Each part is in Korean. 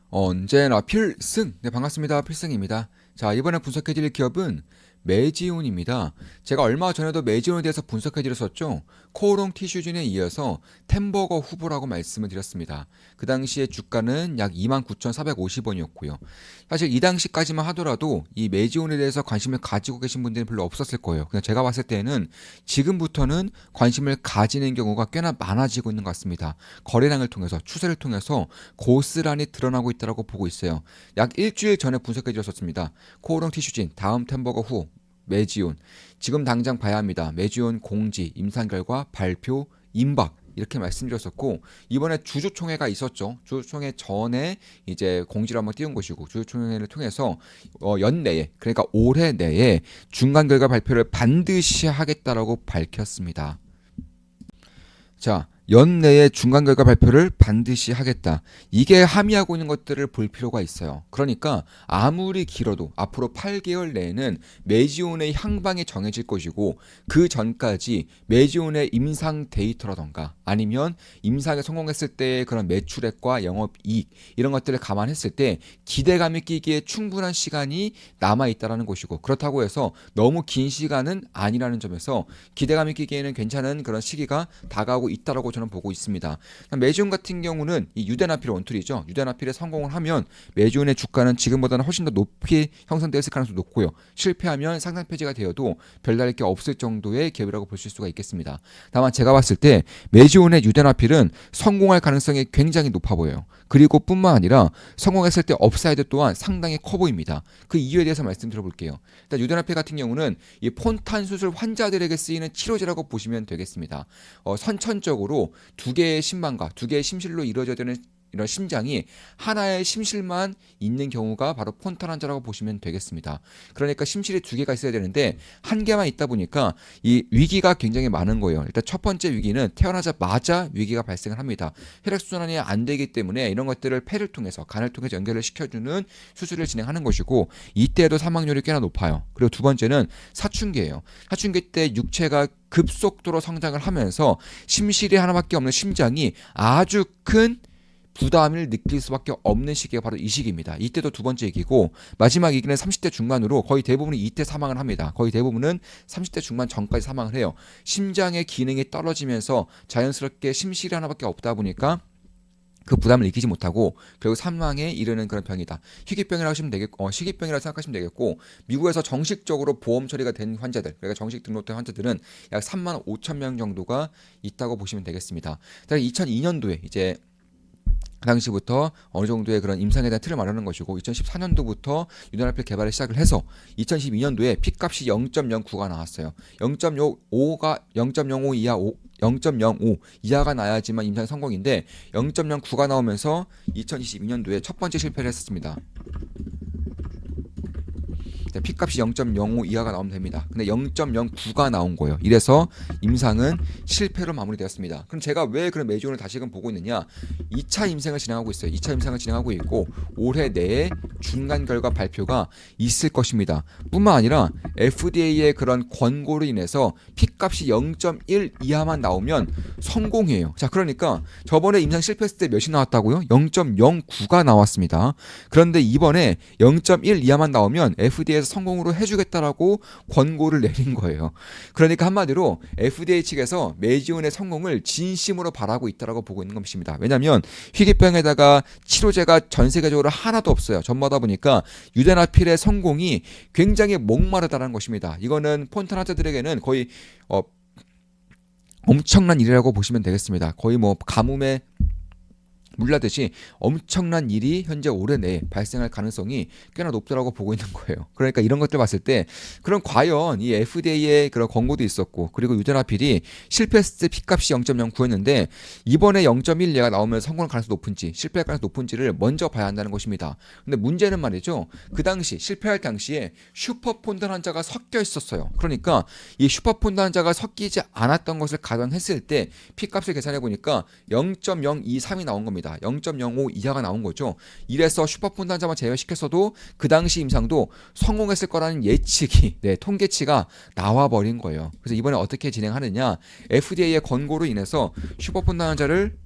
언제나 필승! 네, 반갑습니다. 필승입니다. 자, 이번에 분석해드릴 기업은 매지온입니다. 제가 얼마 전에도 매지온에 대해서 분석해드렸었죠. 코오롱 티슈진에 이어서 템버거 후보라고 말씀을 드렸습니다. 그 당시에 주가는 약 29,450원이었고요. 사실 이 당시까지만 하더라도 이 매지온에 대해서 관심을 가지고 계신 분들은 별로 없었을 거예요. 그냥 제가 봤을 때는 지금부터는 관심을 가지는 경우가 꽤나 많아지고 있는 것 같습니다. 거래량을 통해서, 추세를 통해서 고스란히 드러나고 있다고 보고 있어요. 약 일주일 전에 분석해드렸었습니다. 코오롱 티슈진, 다음 템버거 후, 매지온. 지금 당장 봐야 합니다. 매지온 공지, 임상 결과, 발표, 임박. 이렇게 말씀드렸었고, 이번에 주주총회가 있었죠. 주주총회 전에 이제 공지를 한번 띄운 것이고, 주주총회를 통해서 연내에, 그러니까 올해 내에 중간 결과 발표를 반드시 하겠다라고 밝혔습니다. 자, 연내에 중간 결과 발표를 반드시 하겠다. 이게 함의하고 있는 것들을 볼 필요가 있어요. 그러니까 아무리 길어도 앞으로 8개월 내에는 매지온의 향방이 정해질 것이고, 그 전까지 매지온의 임상 데이터라던가 아니면 임상에 성공했을 때의 그런 매출액과 영업이익 이런 것들을 감안했을 때 기대감이 끼기에 충분한 시간이 남아있다는 것이고, 그렇다고 해서 너무 긴 시간은 아니라는 점에서 기대감이 끼기에는 괜찮은 그런 시기가 다가오고 있다고 저는 보고 있습니다. 매지온 같은 경우는 이 유대나필 원툴이죠. 유대나필에 성공을 하면 매지온의 주가는 지금보다는 훨씬 더 높이 형성되었을 가능성이 높고요. 실패하면 상장 폐지가 되어도 별다를 게 없을 정도의 기업이라고 보실 수가 있겠습니다. 다만 제가 봤을 때 매지온의 유대나필은 성공할 가능성이 굉장히 높아 보여요. 그리고 뿐만 아니라 성공했을 때 업사이드 또한 상당히 커 보입니다. 그 이유에 대해서 말씀드려볼게요. 일단 유대나필 같은 경우는 이 폰탄 수술 환자들에게 쓰이는 치료제라고 보시면 되겠습니다. 선천적으로 두 개의 심방과 두 개의 심실로 이루어져야 되는 이런 심장이 하나의 심실만 있는 경우가 바로 폰탄 환자라고 보시면 되겠습니다. 그러니까 심실이 두 개가 있어야 되는데 한 개만 있다 보니까 이 위기가 굉장히 많은 거예요. 일단 첫 번째 위기는 태어나자마자 위기가 발생을 합니다. 혈액순환이 안 되기 때문에 이런 것들을 폐를 통해서, 간을 통해서 연결을 시켜주는 수술을 진행하는 것이고, 이때도 사망률이 꽤나 높아요. 그리고 두 번째는 사춘기예요. 사춘기 때 육체가 급속도로 성장을 하면서 심실이 하나밖에 없는 심장이 아주 큰 부담을 느낄 수밖에 없는 시기가 바로 이 시기입니다. 이때도 두 번째 얘기고, 마지막 얘기는 30대 중반으로 거의 대부분이 이때 사망을 합니다. 거의 대부분은 30대 중반 전까지 사망을 해요. 심장의 기능이 떨어지면서 자연스럽게 심실이 하나밖에 없다 보니까 그 부담을 이기지 못하고 결국 사망에 이르는 그런 병이다. 희귀병이라고 하시면 되겠고, 희귀병이라고 생각하시면 되겠고, 미국에서 정식적으로 보험 처리가 된 환자들, 그러니까 정식 등록된 환자들은 약 3만 5천 명 정도가 있다고 보시면 되겠습니다. 2002년도에 이제 그 당시부터 어느 정도의 그런 임상에 대한 틀을 마련하는 것이고, 2014년도부터 유전화필 개발을 시작을 해서 2012년도에 P값이 0.09가 나왔어요. 0.05가 0.05 이하 0.05 이하가 나야지만 임상 성공인데 0.09가 나오면서 2022년도에 첫 번째 실패를 했었습니다. P값이 0.05 이하가 나오면 됩니다. 근데 0.09가 나온 거예요. 이래서 임상은 실패로 마무리되었습니다. 그럼 제가 왜 그런 매지온을 다시금 보고 있느냐? 2차 임상을 진행하고 있어요. 2차 임상을 진행하고 있고, 올해 내에 중간 결과 발표가 있을 것입니다. 뿐만 아니라 FDA의 그런 권고로 인해서 P값이 0.1 이하만 나오면 성공이에요. 자, 그러니까 저번에 임상 실패했을 때 몇이 나왔다고요? 0.09가 나왔습니다. 그런데 이번에 0.1 이하만 나오면 FDA에서 성공으로 해주겠다라고 권고를 내린 거예요. 그러니까 한마디로 FDA 측에서 매지온의 성공을 진심으로 바라고 있다라고 보고 있는 것입니다. 왜냐하면 희귀병에다가 치료제가 전 세계적으로 하나도 없어요. 전마다 보니까 유대나필의 성공이 굉장히 목마르다는 것입니다. 이거는 폰탄 환자들에게는 거의 엄청난 일이라고 보시면 되겠습니다. 거의 뭐 가뭄에 물라듯이 엄청난 일이 현재 올해 내에 발생할 가능성이 꽤나 높다고 보고 있는 거예요. 그러니까 이런 것들 봤을 때, 그럼 과연 이 FDA의 그런 권고도 있었고, 그리고 유대나필이 실패했을 때 P값이 0.09였는데 이번에 0.1가 나오면 성공할 가능성이 높은지 실패할 가능성이 높은지를 먼저 봐야 한다는 것입니다. 근데 문제는 말이죠, 그 당시 실패할 당시에 슈퍼폰단 환자가 섞여 있었어요. 그러니까 이 슈퍼폰단 환자가 섞이지 않았던 것을 가정했을 때 P값을 계산해 보니까 0.023이 나온 겁니다. 0.05 이하가 나온 거죠. 이래서 슈퍼폰단 환자만 제외시켰어도 그 당시 임상도 성공했을 거라는 예측이, 통계치가 나와버린 거예요. 그래서 이번에 어떻게 진행하느냐, FDA의 권고로 인해서 슈퍼폰단 환자를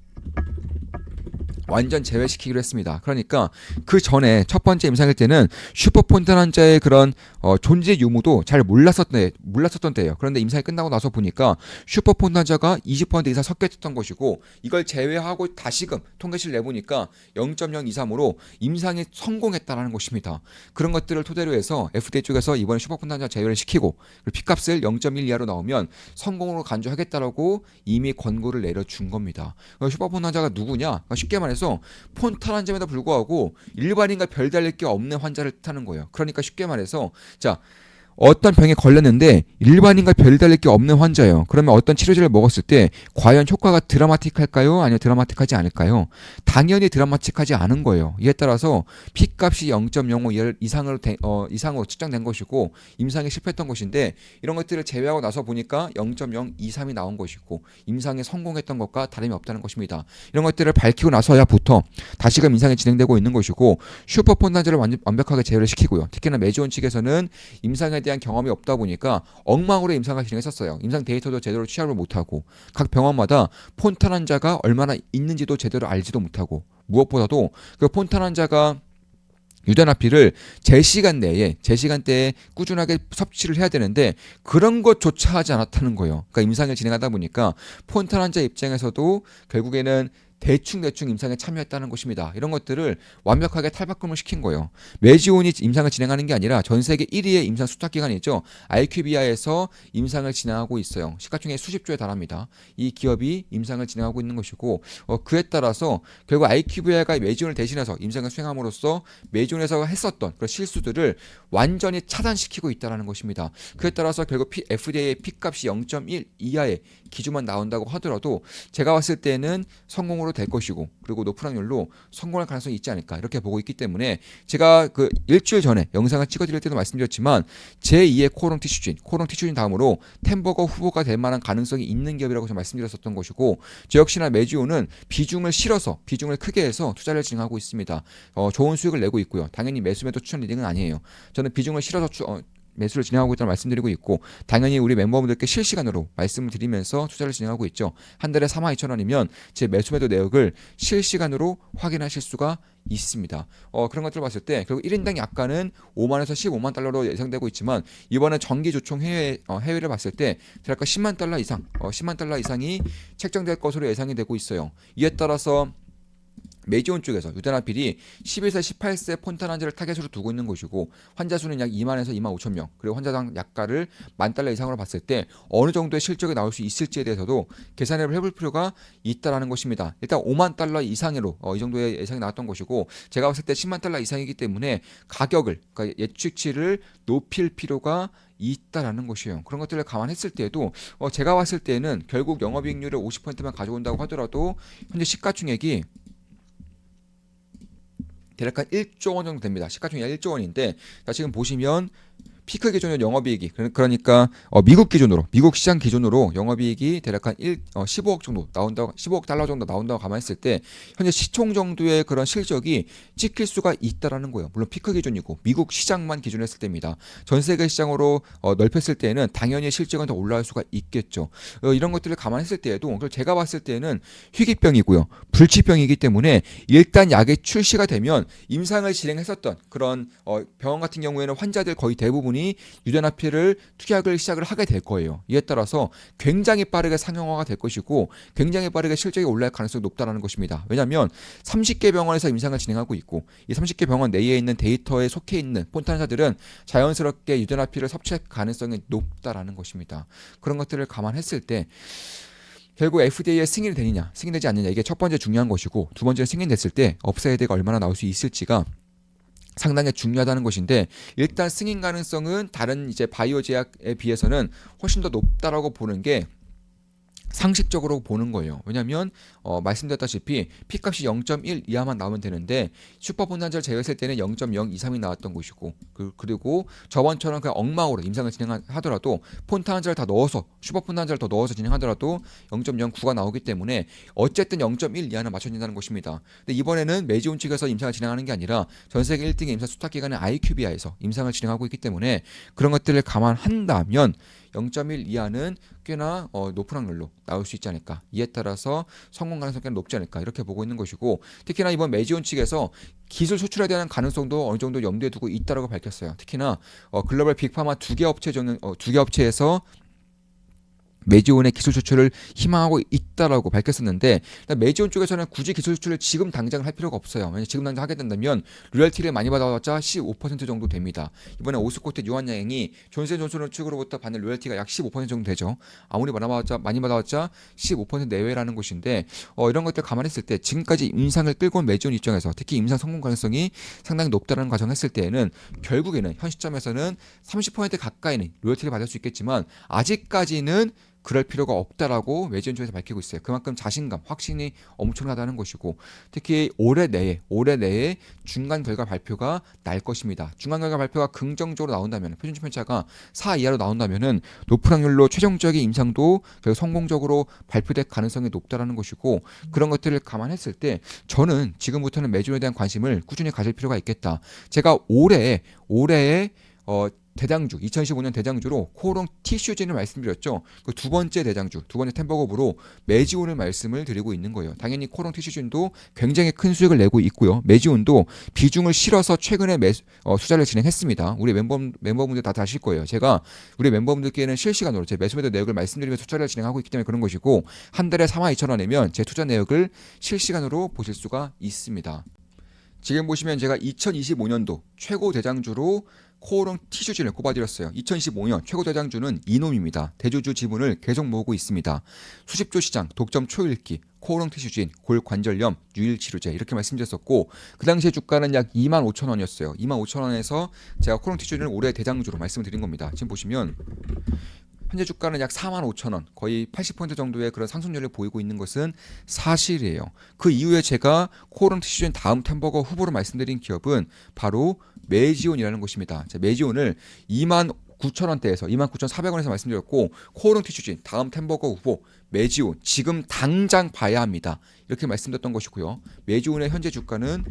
완전 제외시키기로 했습니다. 그러니까 그 전에 첫 번째 임상일 때는 슈퍼폰탄환자의 그런 존재 유무도 잘 몰랐었던 때예요. 그런데 임상이 끝나고 나서 보니까 슈퍼폰탄환자가 20% 이상 섞여 있었던 것이고 이걸 제외하고 다시금 통계치를 내보니까 0.023으로 임상이 성공했다는 것입니다. 그런 것들을 토대로 해서 FDA 쪽에서 이번에 슈퍼폰탄환자 제외를 시키고 P값을 0.1 이하로 나오면 성공으로 간주하겠다라고 이미 권고를 내려준 겁니다. 슈퍼폰탄환자가 누구냐? 쉽게 말해서 폰탄환자임에도 불구하고 일반인과 별다를 게 없는 환자를 뜻하는 거예요. 그러니까 쉽게 말해서 자 어떤 병에 걸렸는데 일반인과 별다를 게 없는 환자예요. 그러면 어떤 치료제를 먹었을 때 과연 효과가 드라마틱할까요? 아니면 드라마틱하지 않을까요? 당연히 드라마틱하지 않은 거예요. 이에 따라서 P값이 0.05 이상으로 측정된 것이고 임상에 실패했던 것인데 이런 것들을 제외하고 나서 보니까 0.023이 나온 것이고 임상에 성공했던 것과 다름이 없다는 것입니다. 이런 것들을 밝히고 나서야부터 다시금 임상이 진행되고 있는 것이고 슈퍼폰탄자를 완벽하게 제외를 시키고요. 특히나 메지온 측에서는 임상에 대한 경험이 없다 보니까 엉망으로 임상을 진행했었어요. 임상 데이터도 제대로 취합을 못하고 각 병원마다 폰탄 환자가 얼마나 있는지도 제대로 알지도 못하고 무엇보다도 그 폰탄 환자가 유대나피를 제 시간대에 꾸준하게 섭취를 해야 되는데 그런 것조차 하지 않았다는 거예요. 그러니까 임상을 진행하다 보니까 폰탄 환자 입장에서도 결국에는 대충 임상에 참여했다는 것입니다. 이런 것들을 완벽하게 탈바꿈을 시킨 거예요. 메지온이 임상을 진행하는 게 아니라 전 세계 1위의 임상 수탁기관이죠. IQVIA에서 임상을 진행하고 있어요. 시가총액 수십조에 달합니다. 이 기업이 임상을 진행하고 있는 것이고 그에 따라서 결국 IQVIA가 메지온을 대신해서 임상을 수행함으로써 메지온에서 했었던 그런 실수들을 완전히 차단시키고 있다는 것입니다. 그에 따라서 결국 FDA의 P값이 0.1 이하의 기준만 나온다고 하더라도 제가 봤을 때는 성공으로 될 것이고 그리고 높은 확률로 성공할 가능성이 있지 않을까 이렇게 보고 있기 때문에 제가 그 일주일 전에 영상을 찍어드릴 때도 말씀드렸지만 제2의 코오롱 티슈진 다음으로 템버거 후보가 될 만한 가능성이 있는 기업이라고 좀 말씀드렸었던 것이고 저 역시나 메지온은 비중을 크게 해서 투자를 진행하고 있습니다. 좋은 수익을 내고 있고요. 당연히 매수 추천 리딩은 아니에요. 저는 비중을 실어서 매수를 진행하고 있다는 말씀드리고 있고 당연히 우리 멤버분들께 실시간으로 말씀을 드리면서 투자를 진행하고 있죠. 한 달에 42,000원이면 제 매수 매도 내역을 실시간으로 확인하실 수가 있습니다. 그런 것들을 봤을 때 결국 1인당 약가는 5만에서 15만 달러로 예상되고 있지만 이번에 정기 조총 해외를 봤을 때 대략 10만 달러 이상, 10만 달러 이상이 책정될 것으로 예상이 되고 있어요. 이에 따라서 메지온 쪽에서 유대나필이 11세 18세 폰탄 환자를 타겟으로 두고 있는 것이고 환자 수는 약 2만에서 2만 5천 명 그리고 환자당 약가를 10,000달러 이상으로 봤을 때 어느 정도의 실적이 나올 수 있을지에 대해서도 계산을 해볼 필요가 있다는 것입니다. 일단 5만 달러 이상으로 이 정도의 예상이 나왔던 것이고 제가 봤을 때 10만 달러 이상이기 때문에 가격을 그러니까 예측치를 높일 필요가 있다라는 것이에요. 그런 것들을 감안했을 때에도 제가 봤을 때는 결국 영업이익률을 50%만 가져온다고 하더라도 현재 시가총액이 대략 한 1조 원 정도 됩니다. 시가총액이 1조 원인데 자, 지금 보시면 피크 기준으로 영업이익이 그러니까 미국 시장 기준으로 영업이익이 대략 한 15억 정도 나온다고 15억 달러 정도 나온다고 감안했을 때 현재 시총 정도의 그런 실적이 찍힐 수가 있다라는 거예요. 물론 피크 기준이고 미국 시장만 기준으로 했을 때입니다. 전 세계 시장으로 넓혔을 때는 당연히 실적은 더 올라갈 수가 있겠죠. 이런 것들을 감안했을 때에도 제가 봤을 때는 희귀병이고요. 불치병이기 때문에 일단 약이 출시가 되면 임상을 진행했었던 그런 병원 같은 경우에는 환자들 거의 대부분이 유대나피를 투약을 시작을 하게 될 거예요. 이에 따라서 굉장히 빠르게 상용화가 될 것이고 굉장히 빠르게 실적이 올라갈 가능성이 높다는 것입니다. 왜냐하면 30개 병원에서 임상을 진행하고 있고 이 30개 병원 내에 있는 데이터에 속해 있는 폰탄사들은 자연스럽게 유대나피를 섭취할 가능성이 높다라는 것입니다. 그런 것들을 감안했을 때 결국 FDA에 승인이 되느냐 승인되지 않느냐 이게 첫 번째 중요한 것이고 두 번째는 승인됐을 때 업사이드가 얼마나 나올 수 있을지가 상당히 중요하다는 것인데 일단 승인 가능성은 다른 이제 바이오 제약에 비해서는 훨씬 더 높다라고 보는 게 상식적으로 보는 거예요. 왜냐하면 말씀드렸다시피 P값이 0.1 이하만 나오면 되는데 슈퍼폰탄자를 제외했을 때는 0.023이 나왔던 것이고 그리고 저번처럼 그냥 엉망으로 임상을 진행하더라도 폰탄자를 다 넣어서 슈퍼폰탄자를 더 넣어서 진행하더라도 0.09가 나오기 때문에 어쨌든 0.1 이하는 맞춰진다는 것입니다. 근데 이번에는 메지온 측에서 임상을 진행하는 게 아니라 전 세계 1등의 임상 수탁기관인 IQVIA에서 임상을 진행하고 있기 때문에 그런 것들을 감안한다면 0.1 이하는 꽤나 높은 확률로 나올 수 있지 않을까. 이에 따라서 성공 가능성이 꽤나 높지 않을까 이렇게 보고 있는 것이고, 특히나 이번 매지온 측에서 기술 수출에 대한 가능성도 어느 정도 염두에 두고 있다라고 밝혔어요. 특히나 글로벌 빅파마 두 개 업체에서 메지온의 기술 수출을 희망하고 있다라고 밝혔었는데, 메지온 쪽에서는 굳이 기술 수출을 지금 당장 할 필요가 없어요. 왜냐하면 지금 당장 하게 된다면 로열티를 많이 받아봤자 15% 정도 됩니다. 이번에 오스코트 유한양행이 존슨존슨 측으로부터 받는 로열티가 약 15% 정도 되죠. 아무리 많이 받아봤자 15% 내외라는 것인데, 이런 것들 감안했을 때 지금까지 임상을 끌고 온 메지온 입장에서 특히 임상 성공 가능성이 상당히 높다는 가정했을 때에는 결국에는 현 시점에서는 30% 가까이는 로열티를 받을 수 있겠지만 아직까지는 그럴 필요가 없다라고 메지온 쪽에서 밝히고 있어요. 그만큼 자신감, 확신이 엄청나다는 것이고, 특히 올해 내에 중간 결과 발표가 날 것입니다. 중간 결과 발표가 긍정적으로 나온다면, 표준치 편차가 4 이하로 나온다면은 높은 확률로 최종적인 임상도 결국 성공적으로 발표될 가능성이 높다라는 것이고, 그런 것들을 감안했을 때 저는 지금부터는 메지온에 대한 관심을 꾸준히 가질 필요가 있겠다. 제가 올해에 대장주 2015년 대장주로 코오롱 티슈진을 말씀드렸죠. 그 두 번째 대장주, 두 번째 템버거브로 메지온을 말씀을 드리고 있는 거예요. 당연히 코오롱 티슈진도 굉장히 큰 수익을 내고 있고요. 메지온도 비중을 실어서 최근에 투자를 진행했습니다. 우리 멤버분들 다 아실 거예요. 제가 우리 멤버분들께는 실시간으로 제 매수 매도 내역을 말씀드리면서 투자를 진행하고 있기 때문에 그런 것이고, 한 달에 42,000원이면 제 투자 내역을 실시간으로 보실 수가 있습니다. 지금 보시면 제가 2025년도 최고 대장주로 코오롱 티슈진을 꼽아드렸어요. 2015년 최고 대장주는 이놈입니다. 대주주 지분을 계속 모으고 있습니다. 수십조 시장, 독점 초읽기, 코오롱 티슈진, 골관절염, 유일치료제 이렇게 말씀드렸었고, 그 당시에 주가는 약 25,000원이었어요. 25,000원에서 제가 코오롱 티슈진을 올해 대장주로 말씀드린 겁니다. 지금 보시면 현재 주가는 약 45,000원, 거의 80% 정도의 그런 상승률을 보이고 있는 것은 사실이에요. 그 이후에 제가 코오롱 티슈진 다음 템버거 후보로 말씀드린 기업은 바로 메지온이라는 것입니다. 메지온을 29,000원대에서 29,400원에서 말씀드렸고, 코오롱 티슈진 다음 템버거 후보 메지온 지금 당장 봐야 합니다. 이렇게 말씀드렸던 것이고요. 메지온의 현재 주가는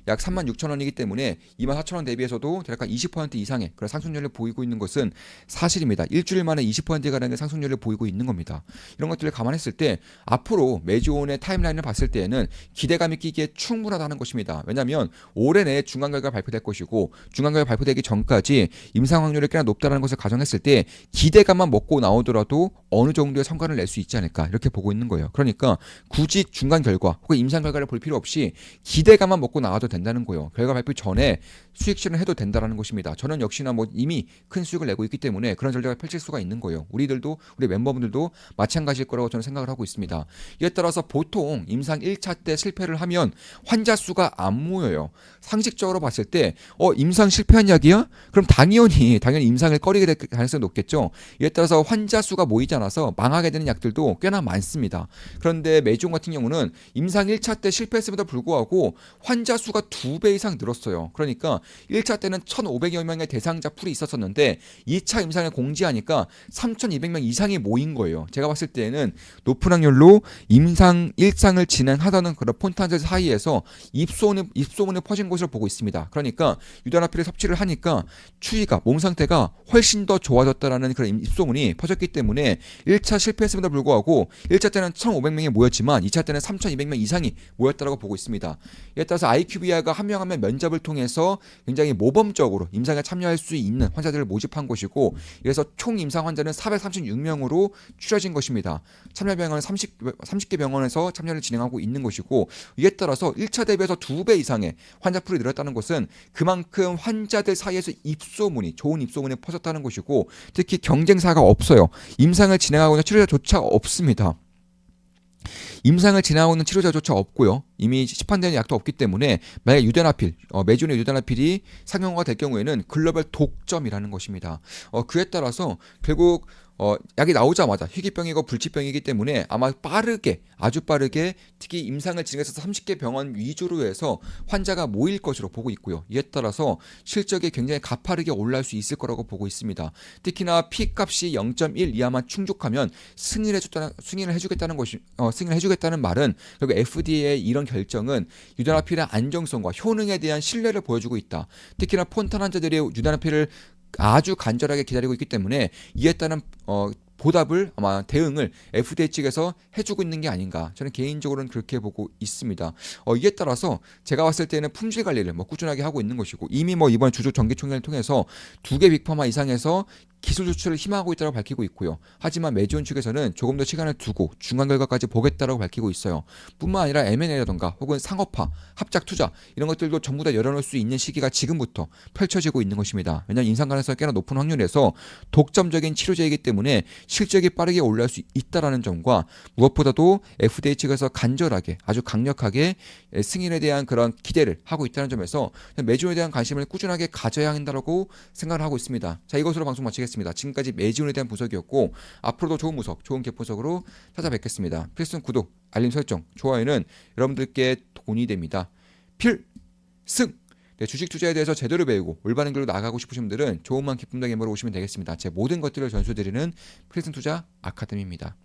약 36,000원이기 때문에 24,000원 대비해서도 대략 20% 이상의 그런 상승률을 보이고 있는 것은 사실입니다. 일주일 만에 20%가량의 상승률을 보이고 있는 겁니다. 이런 것들을 감안했을 때 앞으로 메지온의 타임라인을 봤을 때에는 기대감이 끼기에 충분하다는 것입니다. 왜냐하면 올해 내에 중간 결과 발표될 것이고, 중간 결과 발표되기 전까지 임상 확률이 꽤나 높다는 것을 가정했을 때 기대감만 먹고 나오더라도 어느 정도의 성과를 낼 수 있지 않을까 이렇게 보고 있는 거예요. 그러니까 굳이 중간 결과 혹은 임상 결과를 볼 필요 없이 기대감만 먹고 나와도 된다는 거예요. 결과 발표 전에 수익 실현해도 된다는 것입니다. 저는 역시나 이미 큰 수익을 내고 있기 때문에 그런 전략을 펼칠 수가 있는 거예요. 우리 멤버분들도 마찬가지일 거라고 저는 생각을 하고 있습니다. 이에 따라서 보통 임상 1차 때 실패를 하면 환자 수가 안 모여요. 상식적으로 봤을 때 임상 실패한 약이야? 그럼 당연히 임상을 꺼리게 될 가능성이 높겠죠. 이에 따라서 환자 수가 모이지 않아서 망하게 되는 약들도 꽤나 많습니다. 그런데 메지온 같은 경우는 임상 1차 때 실패했음에도 불구하고 환자 수가 2배 이상 늘었어요. 그러니까 1차 때는 1,500여 명의 대상자 풀이 있었었는데 2차 임상을 공지하니까 3,200명 이상이 모인 거예요. 제가 봤을 때는 높은 확률로 임상 1상을 진행하다는 그런 폰트한들 사이에서 입소문이 퍼진 것으로 보고 있습니다. 그러니까 유다나필을 섭취를 하니까 추위가, 몸 상태가 훨씬 더 좋아졌다라는 그런 입소문이 퍼졌기 때문에 1차 실패했음에도 불구하고 1차 때는 1,500명이 모였지만 2차 때는 3,200명 이상이 모였다고 보고 있습니다. 이에 따라서 IQVIA가 한 명 한 명 면접을 통해서 굉장히 모범적으로 임상에 참여할 수 있는 환자들을 모집한 것이고, 그래서 총 임상 환자는 436명으로 추려진 것입니다. 참여 병원은 30개 병원에서 참여를 진행하고 있는 것이고, 이에 따라서 1차 대비해서 2배 이상의 환자풀이 늘었다는 것은 그만큼 환자들 사이에서 좋은 입소문이 퍼졌다는 것이고, 특히 경쟁사가 없어요. 임상을 진행하고 있는 치료자조차 없습니다. 임상을 진행하고 있는 치료자조차 없고요. 이미 시판되는 약도 없기 때문에 만약 메지온의 유다나필이 상용화가 될 경우에는 글로벌 독점이라는 것입니다. 그에 따라서 결국 약이 나오자마자 희귀병이고 불치병이기 때문에 아마 아주 빠르게 특히 임상을 진행해서 30개 병원 위주로 해서 환자가 모일 것으로 보고 있고요. 이에 따라서 실적이 굉장히 가파르게 올라올 수 있을 거라고 보고 있습니다. 특히나 P값이 0.1 이하만 충족하면 승인을 해주겠다는 말은 결국 FDA의 이런 결정은 유다나필의 안정성과 효능에 대한 신뢰를 보여주고 있다. 특히나 폰탄 환자들이 유다나필을 아주 간절하게 기다리고 있기 때문에 이에 따른 보답을 아마 대응을 FDA 측에서 해주고 있는 게 아닌가 저는 개인적으로는 그렇게 보고 있습니다. 이에 따라서 제가 봤을 때는 품질 관리를 뭐 꾸준하게 하고 있는 것이고 이미 뭐 이번 주주 정기총회를 통해서 2개 빅파마 이상에서 기술 조치를 희망하고 있다고 밝히고 있고요. 하지만 메지온 측에서는 조금 더 시간을 두고 중간 결과까지 보겠다라고 밝히고 있어요. 뿐만 아니라 M&A라던가 혹은 상업화, 합작 투자 이런 것들도 전부 다 열어놓을 수 있는 시기가 지금부터 펼쳐지고 있는 것입니다. 왜냐하면 인상 가능성이 꽤나 높은 확률에서 독점적인 치료제이기 때문에 실적이 빠르게 올라올 수 있다라는 점과 무엇보다도 FDA 측에서 간절하게 아주 강력하게 승인에 대한 그런 기대를 하고 있다는 점에서 메지온에 대한 관심을 꾸준하게 가져야 한다고 생각을 하고 있습니다. 자, 이것으로 방송 마치겠습니다. 지금까지 메지온에 대한 분석이었고 앞으로도 좋은 분석, 좋은 개포석으로 찾아뵙겠습니다. 필승 구독, 알림 설정, 좋아요는 여러분들께 돈이 됩니다. 필승! 네, 주식 투자에 대해서 제대로 배우고 올바른 길로 나가고 싶으신 분들은 좋은 마음 기쁨 덕에 모러 오시면 되겠습니다. 제 모든 것들을 전수드리는 필승 투자 아카데미입니다.